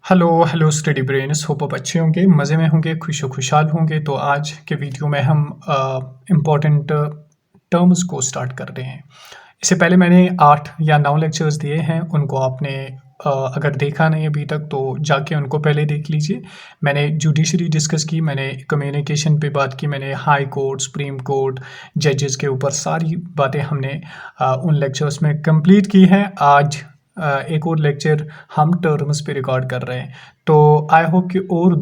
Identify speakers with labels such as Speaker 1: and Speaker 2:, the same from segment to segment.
Speaker 1: Hello hello study brains, hope आप अच्छे होंगे, मज़े में होंगे, खुशहाल होंगे। तो आज के वीडियो में हम इम्पोर्टेंट टर्म्स को स्टार्ट कर रहे हैं। इससे पहले मैंने 8 या 9 लेक्चर्स दिए हैं, उनको आपने अगर देखा नहीं अभी तक तो जाके उनको पहले देख लीजिए। मैंने जुडिशरी डिस्कस की, मैंने कम्युनिकेशन पे बात की, मैंने हाई कोर्ट, सुप्रीम कोर्ट, जजेस के ऊपर सारी बातें हमने उन लेक्चर्स में कंप्लीट की हैं। आज एक और लेक्चर हम टर्म्स पे रिकॉर्ड कर रहे हैं, तो आई होप कि और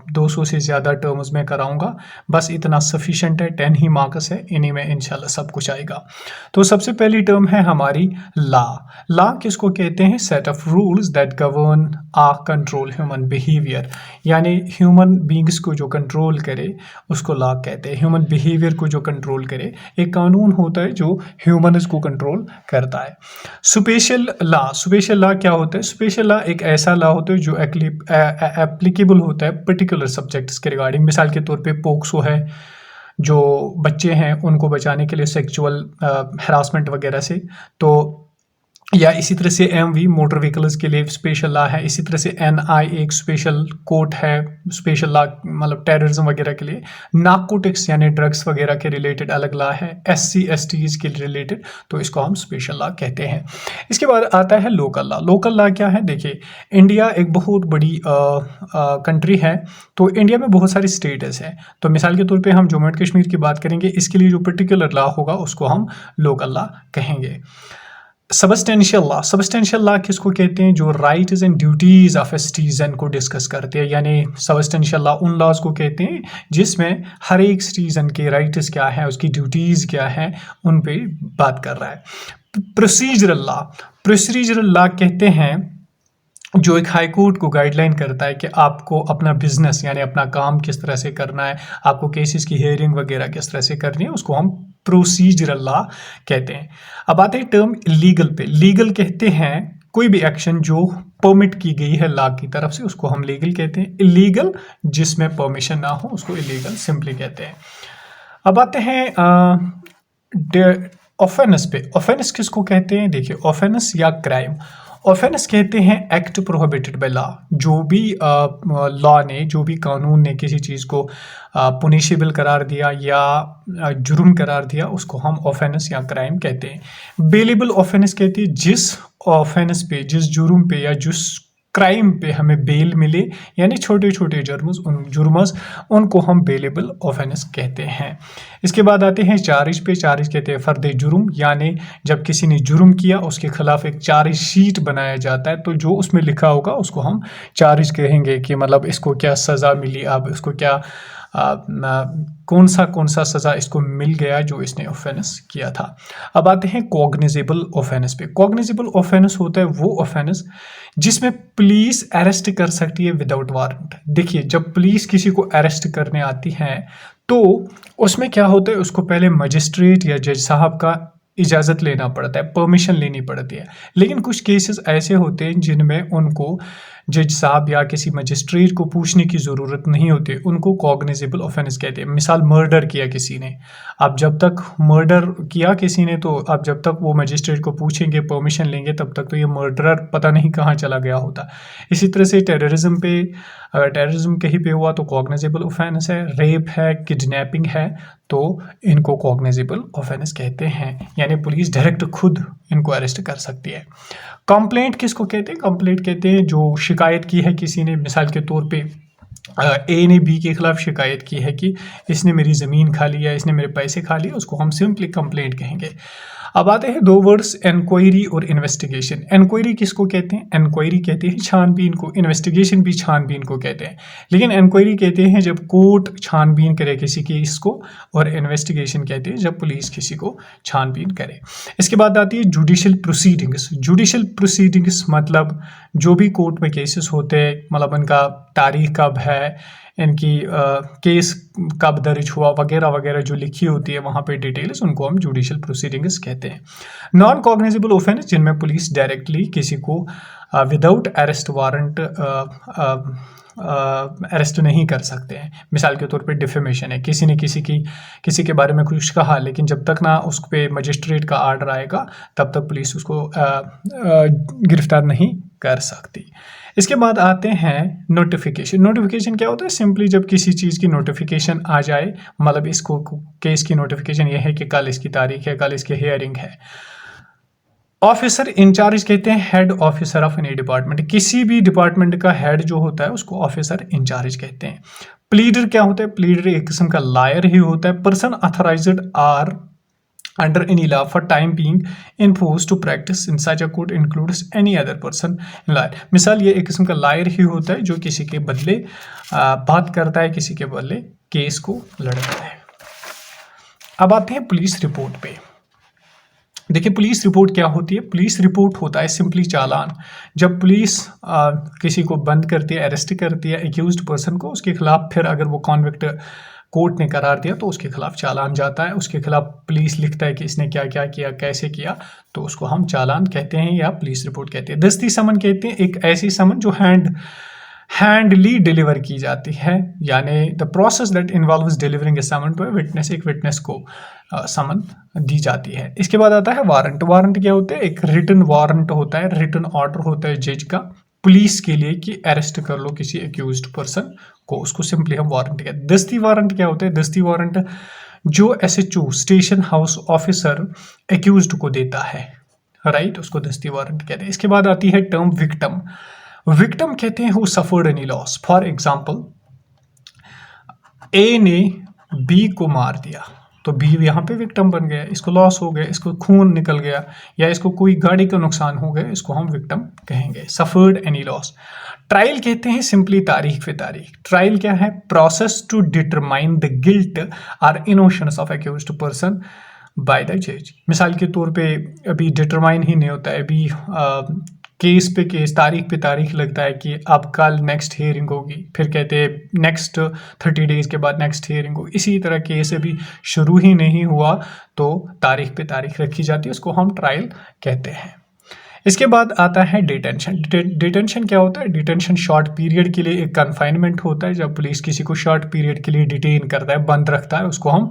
Speaker 1: 200 से ज़्यादा टर्म्स में कराऊंगा। बस इतना सफिशेंट है, 10 ही मार्क्स है, इन्हीं में इंशाल्लाह सब कुछ आएगा। तो सबसे पहली टर्म है हमारी लॉ। लॉ किसको कहते हैं? Set of rules that govern or control human behaviour, यानी ह्यूमन बींग्स को जो कंट्रोल करे उसको लॉ कहते हैं। ह्यूमन बिहेवियर को जो कंट्रोल करे, एक कानून होता है जो ह्यूमन्स को कंट्रोल करता है। स्पेशल लॉ क्या होता है? स्पेशल लॉ एक ऐसा लॉ होता है जो एप्लीकेबल होता है पर्टिकुलर सब्जेक्ट्स के रिगार्डिंग। मिसाल के तौर पे पोक्सो है, जो बच्चे हैं उनको बचाने के लिए सेक्सुअल हरासमेंट वगैरह से, तो या इसी तरह से एमवी मोटर व्हीकल्स के लिए स्पेशल लॉ है। इसी तरह से एनआई एक स्पेशल कोर्ट है, स्पेशल लॉ मतलब टेररिज्म वगैरह के लिए। नार्कोटिक्स यानी ड्रग्स वगैरह के रिलेटेड अलग लॉ है, एससी एसटीज के रिलेटेड, तो इसको हम स्पेशल लॉ कहते हैं। इसके बाद आता है लोकल लॉ। लोकल लॉ क्या है? देखिए, इंडिया एक बहुत बड़ी कंट्री है, तो इंडिया में बहुत सारी स्टेट्स हैं। तो मिसाल के तौर पे हम जम्मू एंड कश्मीर की बात करेंगे, इसके लिए जो पर्टिकुलर लॉ होगा उसको हम लोकल लॉ कहेंगे। सबस्टेंशियल लॉ किसको कहते हैं? जो rights and duties of a citizen को डिस्कस करते हैं, यानी सबस्टेंशियल लॉ उन लॉज को कहते हैं जिसमें हर एक सिटीजन के राइट्स क्या है, उसकी ड्यूटीज क्या है, उन पे बात कर रहा है। प्रोसीजरल लॉ कहते हैं जो एक हाई कोर्ट को गाइडलाइन करता है कि आपको अपना बिजनेस यानी अपना काम किस तरह से करना है, आपको केसेस की हियरिंग वगैरह किस तरह से करनी है, उसको हम प्रोसीजरल लॉ कहते हैं। अब आते हैं टर्म लीगल पे। लीगल कहते हैं कोई भी एक्शन जो परमिट की गई है लॉ की तरफ से, उसको हम लीगल कहते हैं। इलीगल जिसमें परमिशन ना हो उसको इलीगल सिंपली कहते हैं। अब आते हैं ऑफेंस पे। ऑफेंस किसको कहते हैं? देखिए, ऑफेंस या क्राइम, ऑफेंस कहते हैं एक्ट प्रोहिबिटेड बाय लॉ। जो भी लॉ ने, जो भी कानून ने किसी चीज़ को पुनिशेबल करार दिया या जुर्म करार दिया, उसको हम ऑफेंस या क्राइम कहते हैं। बेलेबल ऑफेंस कहते हैं जिस ऑफेंस पे, जिस जुर्म पे या जिस क्राइम पे हमें बेल मिले, यानी छोटे छोटे जुर्मस उनको हम बेलेबल ऑफेंस कहते हैं। इसके बाद आते हैं चार्ज पे। चार्ज कहते हैं फर्द जुर्म, यानी जब किसी ने जुर्म किया उसके खिलाफ एक चार्ज शीट बनाया जाता है, तो जो उसमें लिखा होगा उसको हम चार्ज कहेंगे कि मतलब इसको क्या सज़ा मिली, अब इसको क्या कौन सा सज़ा इसको मिल गया जो इसने ऑफेंस किया था। अब आते हैं कॉग्निजेबल ऑफेंस पे। कॉग्निजेबल ऑफेंस होता है वो ऑफेंस जिसमें पुलिस अरेस्ट कर सकती है विदाउट वारंट। देखिए, जब पुलिस किसी को अरेस्ट करने आती है तो उसमें क्या होता है, उसको पहले मजिस्ट्रेट या जज साहब का इजाज़त लेना पड़ता है, परमिशन लेनी पड़ती है। लेकिन कुछ केसेस ऐसे होते हैं जिनमें उनको जज साहब या किसी मजिस्ट्रेट को पूछने की ज़रूरत नहीं होती, उनको कॉग्निजेबल ऑफेंस कहते हैं। मिसाल, मर्डर किया किसी ने, अब जब तक मर्डर किया किसी ने, तो अब जब तक वो मजिस्ट्रेट को पूछेंगे, परमिशन लेंगे, तब तक तो ये मर्डरर पता नहीं कहाँ चला गया होता। इसी तरह से टेररिज्म पे, अगर टेररिज्म कहीं पे हुआ तो कॉग्निजेबल ऑफेंस है। रेप है, किडनैपिंग है, तो इनको कॉग्निजेबल ऑफेंस कहते हैं, यानी पुलिस डायरेक्ट खुद इनको अरेस्ट कर सकती है। कंप्लेंट किसको कहते हैं? कंप्लेंट कहते हैं जो शिकायत की है किसी ने, मिसाल के तौर पे ए ने बी के खिलाफ शिकायत की है कि इसने मेरी ज़मीन खा ली या इसने मेरे पैसे खा लिए, उसको हम सिंपली कंप्लेंट कहेंगे। अब आते हैं दो वर्ड्स, इंक्वायरी और इन्वेस्टिगेशन। इंक्वायरी किसको कहते हैं? इंक्वायरी कहते हैं छानबीन को, इन्वेस्टिगेशन भी छानबीन को कहते हैं। लेकिन इंक्वायरी कहते हैं जब कोर्ट छानबीन करे किसी केस को, और इन्वेस्टिगेशन कहते हैं जब पुलिस किसी को छानबीन करे। इसके बाद आती है जुडिशल प्रोसीडिंग्स। जुडिशल प्रोसीडिंग्स मतलब जो भी कोर्ट में केसेस होते हैं, मतलब उनका तारीख कब है, इनकी केस कब दर्ज हुआ वगैरह वगैरह जो लिखी होती है वहाँ पे डिटेल्स, उनको हम जुडिशल प्रोसीडिंग्स कहते हैं। नॉन कॉग्निजेबल ऑफेंस जिनमें पुलिस डायरेक्टली किसी को विदाउट अरेस्ट वारंट अरेस्ट नहीं कर सकते हैं। मिसाल के तौर पे डिफेमेशन है, किसी ने किसी के बारे में कुछ कहा, लेकिन जब तक ना उस पर मजिस्ट्रेट का आर्डर आएगा तब तक पुलिस उसको गिरफ्तार नहीं कर सकती। इसके बाद आते हैं नोटिफिकेशन। नोटिफिकेशन क्या होता है? सिंपली जब किसी चीज़ की नोटिफिकेशन आ जाए, मतलब इसको केस की नोटिफिकेशन ये है कि कल इसकी तारीख है, कल इसकी हियरिंग है। ऑफिसर इंचार्ज कहते हैं head officer of any department. किसी भी डिपार्टमेंट का हेड जो होता है उसको ऑफिसर इंचार्ज कहते हैं। प्लीडर क्या होता है? प्लीडर एक किस्म का लायर ही होता है। Person authorised or under any law for time being enforced to practice in such a court includes any other person lawyer। मिसाल ये एक किस्म का लायर ही होता है जो किसी के बदले बात करता है, किसी के बदले केस को लड़ता है। अब आते हैं पुलिस रिपोर्ट पे। देखिए पुलिस रिपोर्ट क्या होती है? पुलिस रिपोर्ट होता है सिंपली चालान। जब पुलिस किसी को बंद करती है, अरेस्ट करती है एक्यूज्ड पर्सन को, उसके खिलाफ फिर अगर वो कॉन्विक्ट कोर्ट ने करार दिया तो उसके खिलाफ चालान जाता है। उसके खिलाफ पुलिस लिखता है कि इसने क्या क्या किया, कैसे किया, तो उसको हम चालान कहते हैं या पुलिस रिपोर्ट कहते हैं। दस्ती समन कहते हैं एक ऐसी समन जो हैंडली डिलीवर की जाती है, यानी the process that involves delivering a summon to a witness. एक विटनेस को समन दी जाती है। इसके बाद आता है वारंट। वारंट क्या होता है? एक रिटन वारंट होता है, रिटन ऑर्डर होता है जज का पुलिस के लिए कि अरेस्ट कर लो किसी एक्यूज्ड पर्सन को, उसको सिंपली हम वारंट कहते हैं। दस्ती वारंट क्या होता है? दस्ती वारंट जो SHO station house officer accused को देता है, राइट, उसको दस्ती वारंट कहते हैं। इसके बाद आती है टर्म विक्टिम। विक्टिम कहते हैं who suffered any loss. For example A ने बी को मार दिया तो बी यहाँ पे विक्टिम बन गया, इसको लॉस हो गया, इसको खून निकल गया या इसको कोई गाड़ी का नुकसान हो गया, इसको हम विक्टिम कहेंगे। Suffered any loss. ट्रायल कहते हैं सिंपली तारीख पे तारीख। ट्रायल क्या है? Process to determine the guilt और innocence of accused person by the जज। मिसाल के तौर पे अभी डिटरमाइन ही नहीं होता है, अभी केस पे केस, तारीख पे तारीख लगता है कि अब कल नेक्स्ट हियरिंग होगी, फिर कहते हैं नेक्स्ट 30 डेज के बाद नेक्स्ट हियरिंग होगी। इसी तरह केस अभी शुरू ही नहीं हुआ तो तारीख पे तारीख रखी जाती है, उसको हम ट्रायल कहते हैं। इसके बाद आता है डिटेंशन। डिटेंशन क्या होता है? डिटेंशन शॉर्ट पीरियड के लिए एक कन्फाइनमेंट होता है। जब पुलिस किसी को शॉर्ट पीरियड के लिए डिटेन करता है, बंद रखता है, उसको हम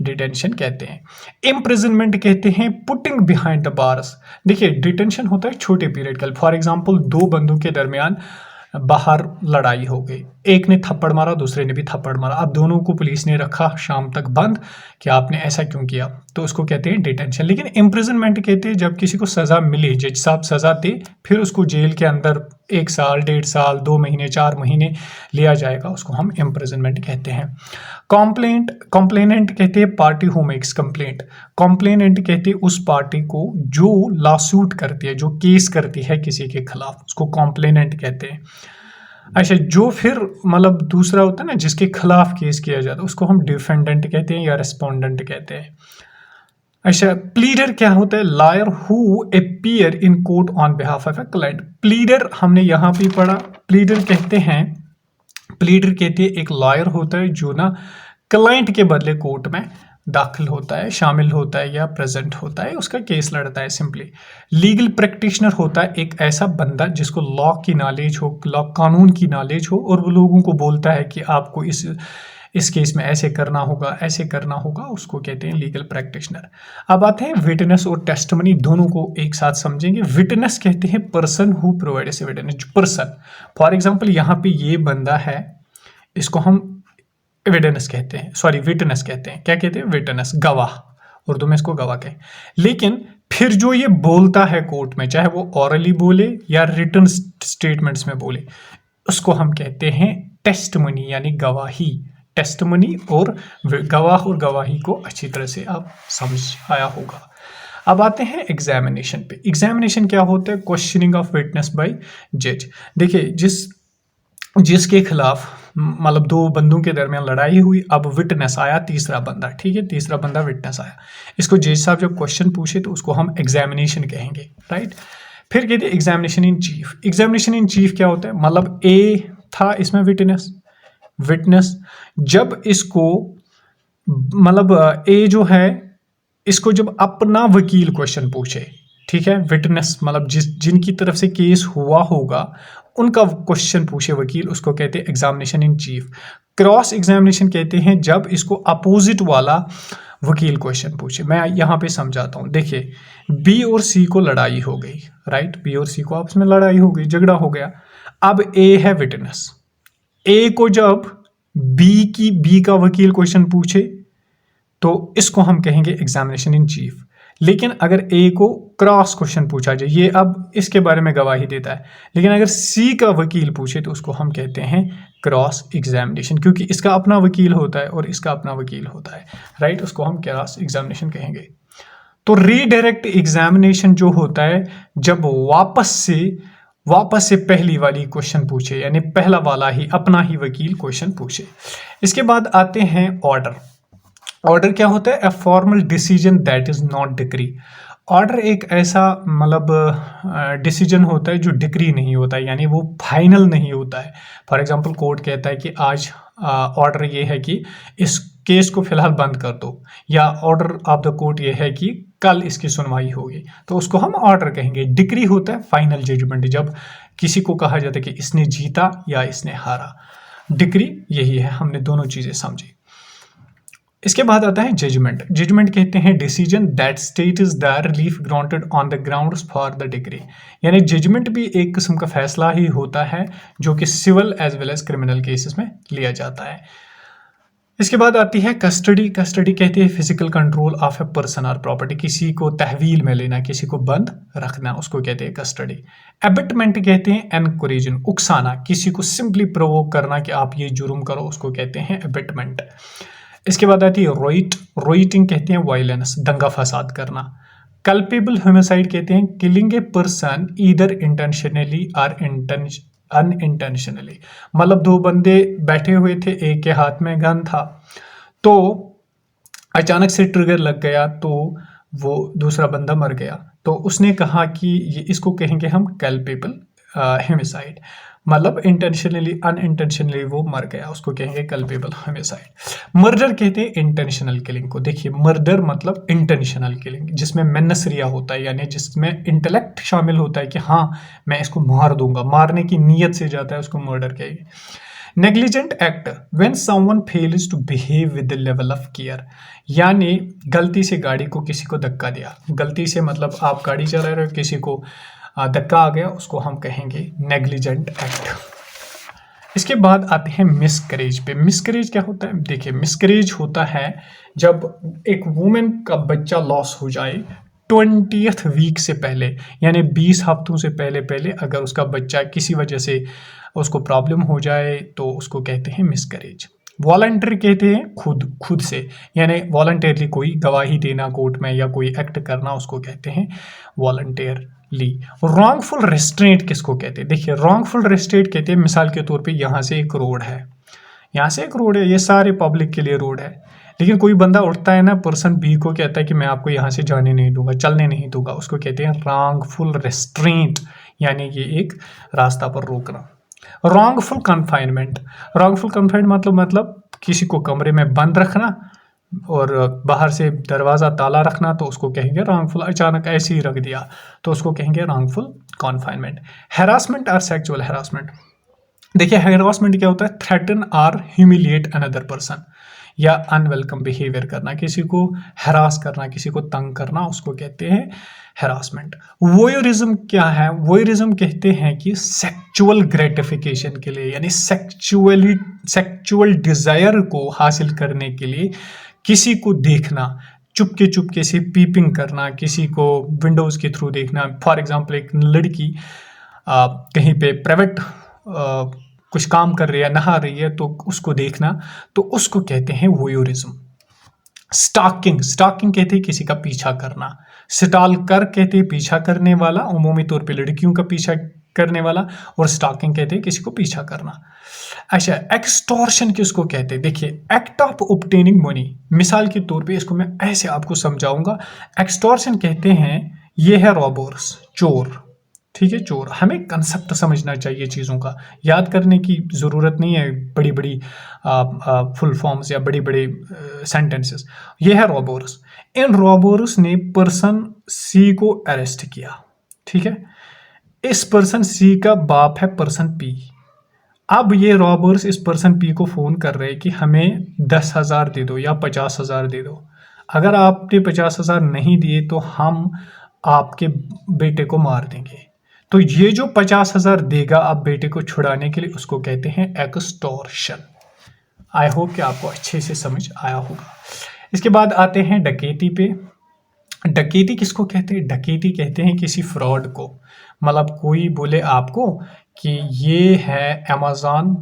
Speaker 1: डिटेंशन कहते हैं। इम्प्रिजनमेंट कहते हैं पुटिंग बिहाइंड द बार्स। देखिए डिटेंशन होता है छोटे पीरियड का। फॉर एग्जांपल दो बंदों के दरमियान बाहर लड़ाई हो गई, एक ने थप्पड़ मारा, दूसरे ने भी थप्पड़ मारा, अब दोनों को पुलिस ने रखा शाम तक बंद कि आपने ऐसा क्यों किया, तो उसको कहते हैं डिटेंशन। लेकिन इम्प्रिजनमेंट कहते हैं जब किसी को सज़ा मिले, जज साहब सज़ा दे, फिर उसको जेल के अंदर 1 साल, 1.5 साल, 2 महीने, 4 महीने लिया जाएगा, उसको हम इम्प्रिजनमेंट कहते हैं। कंप्लेनेंट कहते हैं party who makes complaint. Complainant कहते हैं उस पार्टी को जो लॉसूट करती है, जो केस करती है किसी के खिलाफ, उसको कंप्लेनेंट कहते हैं। अच्छा, जो फिर मतलब दूसरा होता है ना जिसके खिलाफ केस किया जाता है, उसको हम डिफेंडेंट कहते हैं या रेस्पोंडेंट कहते हैं। अच्छा, प्लीडर क्या होता है? Lawyer who appear in court on behalf of a client. Pleader हमने यहाँ पे पढ़ा। प्लीडर कहते हैं एक लॉयर होता है जो ना क्लाइंट के बदले कोर्ट में दाखिल होता है, शामिल होता है या प्रेजेंट होता है, उसका केस लड़ता है सिंपली। लीगल प्रैक्टिशनर होता है एक ऐसा बंदा जिसको लॉ की नॉलेज हो, लॉ कानून की नॉलेज हो, और वो लोगों को बोलता है कि आपको इस केस में ऐसे करना होगा, ऐसे करना होगा, उसको कहते हैं लीगल प्रैक्टिशनर। अब आते हैं विटनेस और टेस्टिमनी, दोनों को एक साथ समझेंगे। विटनेस कहते हैं person who provides evidence. Person, for example यहाँ पे ये बंदा है, इसको हम एविडेंस कहते हैं, सॉरी विटनेस कहते हैं। क्या कहते हैं? विटनेस, गवाह, उर्दू में इसको गवाह कहें। लेकिन फिर जो ये बोलता है कोर्ट में, चाहे वो ऑरली बोले या रिटन स्टेटमेंट्स में बोले, उसको हम कहते हैं टेस्टिमनी, यानी गवाही। टेस्टिमनी और गवाह और गवाही को अच्छी तरह से आप समझ आया होगा। अब आते हैं एग्जामिनेशन पे। एग्जामिनेशन क्या होता है? क्वेश्चनिंग ऑफ विटनेस बाय जज। देखिए जिसके खिलाफ मतलब दो बंदों के दरमियान लड़ाई हुई, अब विटनेस आया, तीसरा बंदा, ठीक है, तीसरा बंदा विटनेस आया, इसको जज साहब जब क्वेश्चन पूछे तो उसको हम एग्जामिनेशन कहेंगे, राइट। फिर कहते हैं examination in chief. Examination in chief क्या होता है? मतलब ए था इसमें विटनेस, जब इसको मतलब ए जो है इसको जब अपना वकील क्वेश्चन पूछे, ठीक है, विटनेस मतलब जिनकी तरफ से केस हुआ होगा उनका क्वेश्चन पूछे वकील, उसको कहते हैं examination in chief. Cross examination कहते हैं जब इसको अपोजिट वाला वकील क्वेश्चन पूछे। मैं यहाँ पे समझाता हूँ। देखिए बी और सी को लड़ाई हो गई, राइट, बी और सी को आपस में लड़ाई हो गई, झगड़ा हो गया। अब ए है विटनेस, ए को जब बी का वकील क्वेश्चन पूछे तो इसको हम कहेंगे एग्जामिनेशन इन चीफ। लेकिन अगर ए को क्रॉस क्वेश्चन पूछा जाए, ये अब इसके बारे में गवाही देता है, लेकिन अगर सी का वकील पूछे तो उसको हम कहते हैं क्रॉस एग्जामिनेशन, क्योंकि इसका अपना वकील होता है और इसका अपना वकील होता है, राइट। उसको हम क्रॉस एग्जामिनेशन कहेंगे। तो रीडायरेक्ट एग्जामिनेशन जो होता है जब वापस से पहली वाली क्वेश्चन पूछे, यानी पहला वाला ही अपना ही वकील क्वेश्चन पूछे। इसके बाद आते हैं ऑर्डर। ऑर्डर क्या होता है? A formal decision that is not decree. Order एक ऐसा मतलब डिसीजन होता है जो डिक्री नहीं होता है, यानी वो फाइनल नहीं होता है। फॉर एग्जांपल कोर्ट कहता है कि आज ऑर्डर ये है कि इस केस को फिलहाल बंद कर दो, या ऑर्डर ऑफ द कोर्ट ये है कि कल इसकी सुनवाई होगी, तो उसको हम ऑर्डर कहेंगे। डिक्री होता है फाइनल जजमेंट, जब किसी को कहा जाता है कि इसने जीता या इसने हारा। डिक्री यही है, हमने दोनों चीजें समझी। इसके बाद आता है जजमेंट। जजमेंट कहते हैं decision that state is the relief granted on the grounds for the degree. यानी जजमेंट भी एक किस्म का फैसला ही होता है जो कि civil as well as criminal cases में लिया जाता है। इसके बाद आती है कस्टडी। कस्टडी कहते हैं physical control of a person और प्रॉपर्टी, किसी को तहवील में लेना, किसी को बंद रखना, उसको कहते हैं कस्टडी। एबिटमेंट कहते हैं एनकरेजन, उकसाना, किसी को सिंपली प्रोवोक करना कि आप ये जुर्म करो, उसको कहते हैं एबिटमेंट। इसके बाद आती है रोइट। रोइटिंग कहते हैं वायलेंस, दंगा फसाद करना। कल्पेबल होमिसाइड कहते हैं killing a person either intentionally और अनइंटेंशनली। मतलब दो बंदे बैठे हुए थे, एक के हाथ में गन था, तो अचानक से ट्रिगर लग गया तो वो दूसरा बंदा मर गया। तो उसने कहा कि ये इसको कहेंगे हम कल्पेबल होमिसाइड, मतलब इंटेंशनली अनइंटेंशनली वो मर गया, उसको कहेंगे कल्पेबल होमिसाइड। मर्डर कहते हैं इंटेंशनल किलिंग को। देखिए मर्डर मतलब इंटेंशनल किलिंग जिसमें मेनसरिया होता है, यानी जिसमें इंटेलेक्ट शामिल होता है कि हाँ मैं इसको मार दूंगा, मारने की नीयत से जाता है, उसको मर्डर कहेंगे। Negligent act when someone fails to behave with the level of care, यानी गलती से गाड़ी को किसी को धक्का दिया, गलती से मतलब आप गाड़ी चला रहे हो, किसी को धक्का आ गया, उसको हम कहेंगे नेग्लिजेंट एक्ट। इसके बाद आते हैं मिसकरेज पे। मिसकरेज क्या होता है? देखिए मिसकरेज होता है जब एक वुमेन का बच्चा लॉस हो जाए 20th वीक से पहले, यानी 20 हफ्तों से पहले अगर उसका बच्चा किसी वजह से उसको प्रॉब्लम हो जाए तो उसको कहते हैं मिसकरेज। वॉलंटरी कहते हैं खुद से, यानी वॉलंटियरली कोई गवाही देना कोर्ट में या कोई एक्ट करना, उसको कहते हैं वॉलंटियरली। रॉन्गफुल रेस्ट्रेंट किसको कहते हैं? देखिए रॉन्गफुल रेस्ट्रेंट कहते हैं, मिसाल के तौर पे यहाँ से एक रोड है, ये सारे पब्लिक के लिए रोड है, लेकिन कोई बंदा उठता है ना, पर्सन बी को कहता है कि मैं आपको यहाँ से जाने नहीं दूंगा, चलने नहीं दूंगा, उसको कहते हैं रॉन्गफुल रेस्ट्रेंट, यानी ये एक रास्ता पर रोकना। Wrongful confinement. रॉन्गफुल कन्फाइनमेंट मतलब किसी को कमरे में बंद रखना और बाहर से दरवाज़ा ताला रखना, तो उसको कहेंगे रॉन्गफुल। अचानक ऐसे ही रख दिया तो उसको कहेंगे रॉन्गफुल कन्फाइनमेंट। हैरासमेंट और सेक्सुअल हैरासमेंट। देखिए हैरासमेंट क्या होता है? थ्रेटन और ह्यूमिलिएट अनदर पर्सन, या अनवेलकम बिहेवियर करना, किसी को हरास करना, किसी को तंग करना, उसको कहते हैं हैरासमेंट। वोयरिज्म क्या है? वोयरिज्म कहते हैं कि सेक्सुअल ग्रेटिफिकेशन के लिए, यानी सेक्सुअल डिजायर को हासिल करने के लिए किसी को देखना, चुपके से पीपिंग करना, किसी को विंडोज के थ्रू देखना। फॉर एग्जाम्पल एक लड़की कहीं पे प्राइवेट कुछ काम कर रही है, नहा रही है, तो उसको देखना, तो उसको कहते हैं वोयरिज्म। स्टॉकिंग कहते हैं किसी का पीछा करना। स्टॉकर कहते हैं पीछा करने वाला, उमूमी तौर पे लड़कियों का पीछा करने वाला, और स्टॉकिंग कहते हैं किसी को पीछा करना। अच्छा एक्सटॉर्शन किसको कहते हैं? देखिए एक्ट ऑफ ऑब्टेनिंग मनी। मिसाल के तौर पे इसको मैं ऐसे आपको समझाऊंगा। एक्सटॉर्शन कहते हैं ये है रॉबर्स, चोर, ठीक है, चोर। हमें कंसेप्ट समझना चाहिए चीज़ों का, याद करने की ज़रूरत नहीं है बड़ी बड़ी फुल फॉर्म्स या बड़ी बड़ी सेंटेंसेस। ये है रॉबर्स। इन रॉबर्स ने पर्सन सी को अरेस्ट किया, ठीक है। इस पर्सन सी का बाप है पर्सन पी। अब ये रॉबर्स इस पर्सन पी को फ़ोन कर रहे हैं कि हमें 10,000 दे दो या 50,000 दे दो। अगर आपने 50,000 नहीं दिए तो हम आपके बेटे को मार देंगे। तो ये जो 50,000 देगा आप बेटे को छुड़ाने के लिए, उसको कहते हैं एक्सटॉर्शन। आई होप कि आपको अच्छे से समझ आया होगा। इसके बाद आते हैं डकैती पे। डकैती किसको कहते हैं? डकैती कहते हैं किसी फ्रॉड को। मतलब कोई बोले आपको कि ये है अमेज़न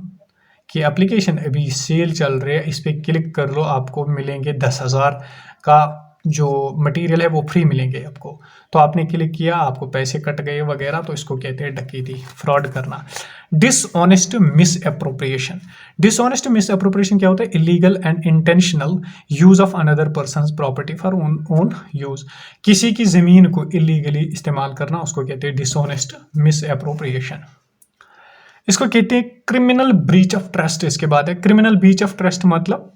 Speaker 1: की एप्लीकेशन, अभी सेल चल रही है, इस पर क्लिक कर लो, आपको मिलेंगे 10,000 का जो मटेरियल है वो फ्री मिलेंगे आपको। तो आपने क्लिक किया, आपको पैसे कट गए वगैरह, तो इसको कहते हैं डकैती, फ्रॉड करना। Dishonest miss appropriation. Dishonest miss appropriation क्या होता है? Illegal and intentional use of another persons property for own use. किसी की जमीन को इलीगली इस्तेमाल करना, उसको कहते हैं डिसऑनेस्ट मिस अप्रोप्रिएशन। इसको कहते हैं क्रिमिनल ब्रीच ऑफ ट्रस्ट। इसके बाद है क्रिमिनल ब्रीच ऑफ ट्रस्ट। मतलब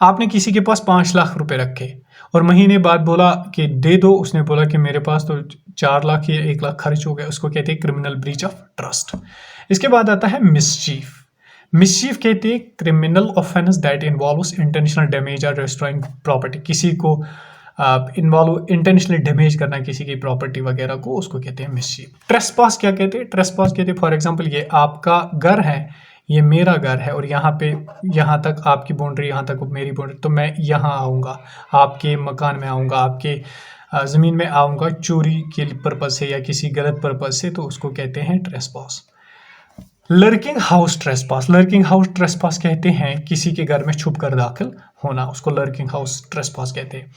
Speaker 1: आपने किसी के पास 5 लाख रुपए रखे और महीने बाद बोला कि दे दो, उसने बोला कि मेरे पास तो 4 लाख या 1 लाख खर्च हो गया, उसको कहते हैं क्रिमिनल ब्रीच ऑफ ट्रस्ट। इसके बाद आता है मिसचीफ। मिसचीफ कहते हैं criminal offence that involves intentional damage और डिस्ट्रॉइंग प्रॉपर्टी। किसी को इन्वॉल्व इंटेंशनली डैमेज करना किसी की प्रॉपर्टी वगैरह को, उसको कहते हैं मिसचीफ। ट्रेसपास क्या कहते हैं? ट्रेसपास कहते हैं फॉर एग्जांपल ये आपका घर है, ये मेरा घर है और यहाँ पे यहाँ तक आपकी बाउंड्री, यहाँ तक मेरी बाउंड्री, तो मैं यहाँ आऊँगा, आपके मकान में आऊँगा, आपके ज़मीन में आऊँगा चोरी के पर्पज़ से या किसी गलत पर्पज़ से, तो उसको कहते हैं trespass. Lurking house trespass. Lurking house trespass कहते हैं किसी के घर में छुप कर दाखिल होना, उसको लर्किंग हाउस ट्रेसपास कहते हैं।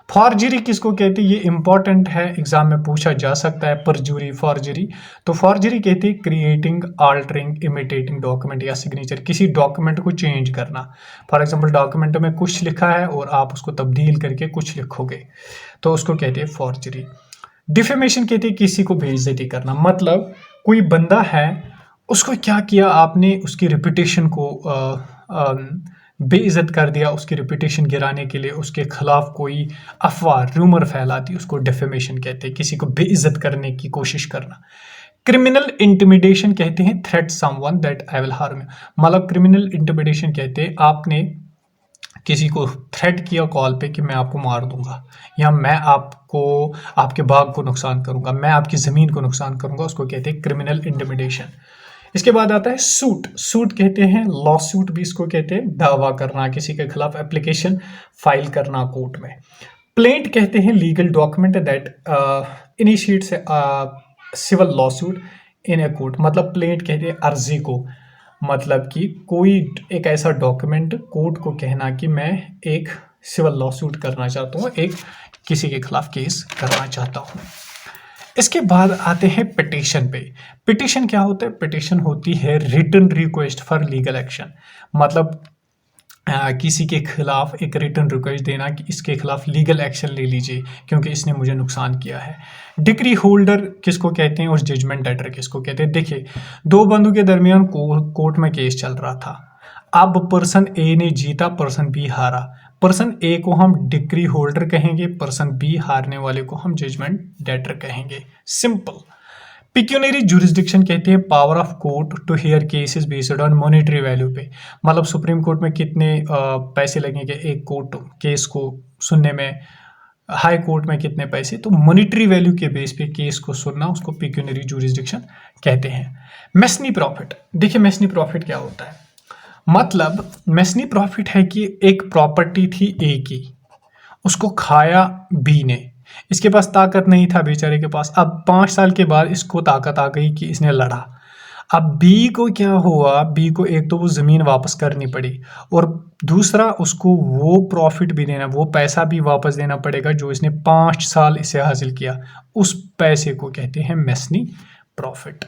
Speaker 1: फॉर्जरी किसको कहते हैं? ये इंपॉर्टेंट है, एग्जाम में पूछा जा सकता है, परजूरी, फॉर्जरी। तो फॉर्जरी कहते हैं क्रिएटिंग, आल्टरिंग, इमिटेटिंग डॉक्यूमेंट या सिग्नेचर, किसी डॉक्यूमेंट को चेंज करना। फॉर एग्जांपल डॉक्यूमेंट में कुछ लिखा है और आप उसको तब्दील करके कुछ लिखोगे, तो उसको कहते हैं फॉर्जरी। डिफेमेशन कहते हैं किसी को बेइज्जती करना। मतलब कोई बंदा है, उसको क्या किया आपने, उसकी रेपुटेशन को बेइज्जत कर दिया, उसकी रेपुटेशन गिराने के लिए उसके खिलाफ कोई अफवाह, रूमर फैला दी, उसको डेफेमेशन कहते हैं, किसी को बेइज्जत करने की कोशिश करना। क्रिमिनल इंटिमिडेशन कहते हैं threat someone that I will harm you. मतलब क्रिमिनल इंटिमिडेशन कहते हैं आपने किसी को थ्रेट किया कॉल पे कि मैं आपको मार दूंगा, या मैं आपको, आपके बाग को नुकसान करूंगा, मैं आपकी ज़मीन को नुकसान करूंगा, उसको कहते हैं क्रिमिनल इंटिमिडेशन। इसके बाद आता है सूट। सूट कहते हैं, लॉ सूट भी इसको कहते हैं, दावा करना, किसी के खिलाफ एप्लीकेशन फाइल करना कोर्ट में। प्लेंट कहते हैं legal document that initiates civil law suit in a court. मतलब प्लेंट कहते हैं अर्जी को, मतलब कि कोई एक ऐसा डॉक्यूमेंट कोर्ट को कहना कि मैं एक सिविल लॉ सूट करना चाहता हूँ, एक किसी के खिलाफ केस करना चाहता हूँ। इसके बाद आते हैं पिटीशन पे। पिटीशन क्या होता है? पिटीशन होती है written request for legal action. मतलब किसी के खिलाफ एक रिटन रिक्वेस्ट देना कि इसके खिलाफ लीगल एक्शन ले लीजिए क्योंकि इसने मुझे नुकसान किया है। डिक्री होल्डर किसको कहते हैं और जजमेंट राइटर किसको कहते हैं? देखिए, दो बंदों के दरमियान कोर्ट में केस चल रहा था। अब पर्सन ए ने जीता, पर्सन बी हारा। पर्सन ए को हम डिक्री होल्डर कहेंगे, पर्सन बी हारने वाले को हम जजमेंट डेटर कहेंगे। सिंपल। पिक्यूनरी जुरिस्डिक्शन कहते हैं power of court to hear cases based on monetary value पे। मतलब सुप्रीम कोर्ट में कितने पैसे लगेंगे एक कोर्ट केस को सुनने में, हाई कोर्ट में कितने पैसे, तो मॉनेटरी वैल्यू के बेस पे केस को सुनना, उसको पिक्यूनरी जुरिस्डिक्शन कहते हैं। मेसनी प्रॉफिट। देखिए मेसनी प्रॉफिट क्या होता है? मतलब मेसनी प्रॉफिट है कि एक प्रॉपर्टी थी ए की, उसको खाया बी ने, इसके पास ताकत नहीं था बेचारे के पास। अब 5 साल के बाद इसको ताकत आ गई कि इसने लड़ा। अब बी को क्या हुआ? बी को एक तो वो ज़मीन वापस करनी पड़ी और दूसरा उसको वो प्रॉफिट भी देना, वो पैसा भी वापस देना पड़ेगा जो इसने 5 साल इसे हासिल किया। उस पैसे को कहते हैं मेसनी प्रॉफिट।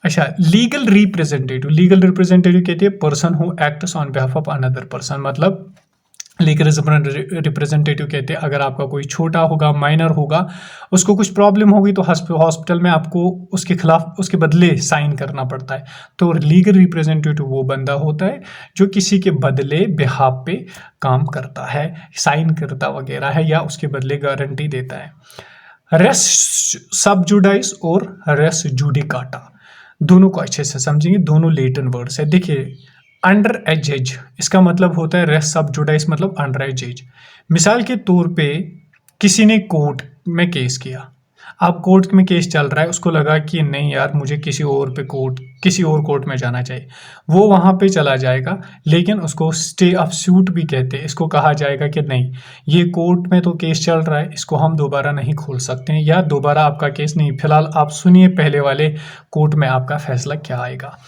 Speaker 1: अच्छा, लीगल रिप्रेजेंटेटिव। लीगल रिप्रेजेंटेटिव कहते हैं person who acts on behalf of another person. मतलब लीगल रिप्रेजेंटेटिव कहते हैं अगर आपका कोई छोटा होगा, माइनर होगा, उसको कुछ प्रॉब्लम होगी तो हॉस्पिटल में आपको उसके खिलाफ, उसके बदले साइन करना पड़ता है। तो लीगल रिप्रेजेंटेटिव वो बंदा होता है जो किसी के बदले बिहाफ पे काम करता है, साइन करता वगैरह है या उसके बदले गारंटी देता है। रेस सब जुडाइस और रेस जुडिकाटा, दोनों को अच्छे से समझेंगे, दोनों लेटिन वर्ड्स है। देखिए, अंडर ए जज इसका मतलब होता है रेस सब जुडाइस, मतलब अंडर ए जज। मिसाल के तौर पे किसी ने कोर्ट में केस किया, अब कोर्ट में केस चल रहा है, उसको लगा कि नहीं यार मुझे किसी और कोर्ट में जाना चाहिए, वो वहाँ पे चला जाएगा। लेकिन उसको स्टे ऑफ सूट भी कहते हैं। इसको कहा जाएगा कि नहीं, ये कोर्ट में तो केस चल रहा है, इसको हम दोबारा नहीं खोल सकते हैं, या दोबारा आपका केस नहीं, फिलहाल आप सुनिए पहले वाले कोर्ट में आपका फैसला क्या आएगा।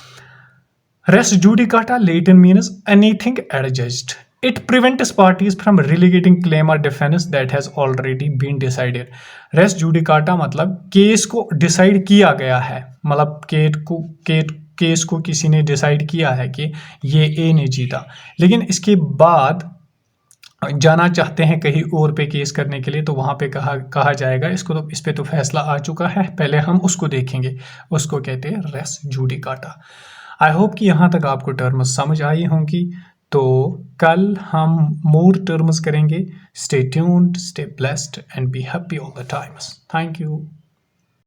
Speaker 1: Res judicata Latin means anything adjudged. It prevents parties from relegating claim or defense that has already been decided. Res judicata मतलब केस को डिसाइड किया गया है, मतलब केस को किसी ने डिसाइड किया है कि ये ए ने जीता, लेकिन इसके बाद जाना चाहते हैं कहीं और पे केस करने के लिए, तो वहाँ पे कहा जाएगा इसको तो इस पे तो फैसला आ चुका है, पहले हम उसको देखेंगे, उसको कहते हैं रेस जूडिकाटा। आई होप कि यहाँ तक आपको टर्म्स समझ आई होंगी। तो कल हम मोर टर्म्स करेंगे। Stay tuned, stay blessed and be happy all the times. Thank you.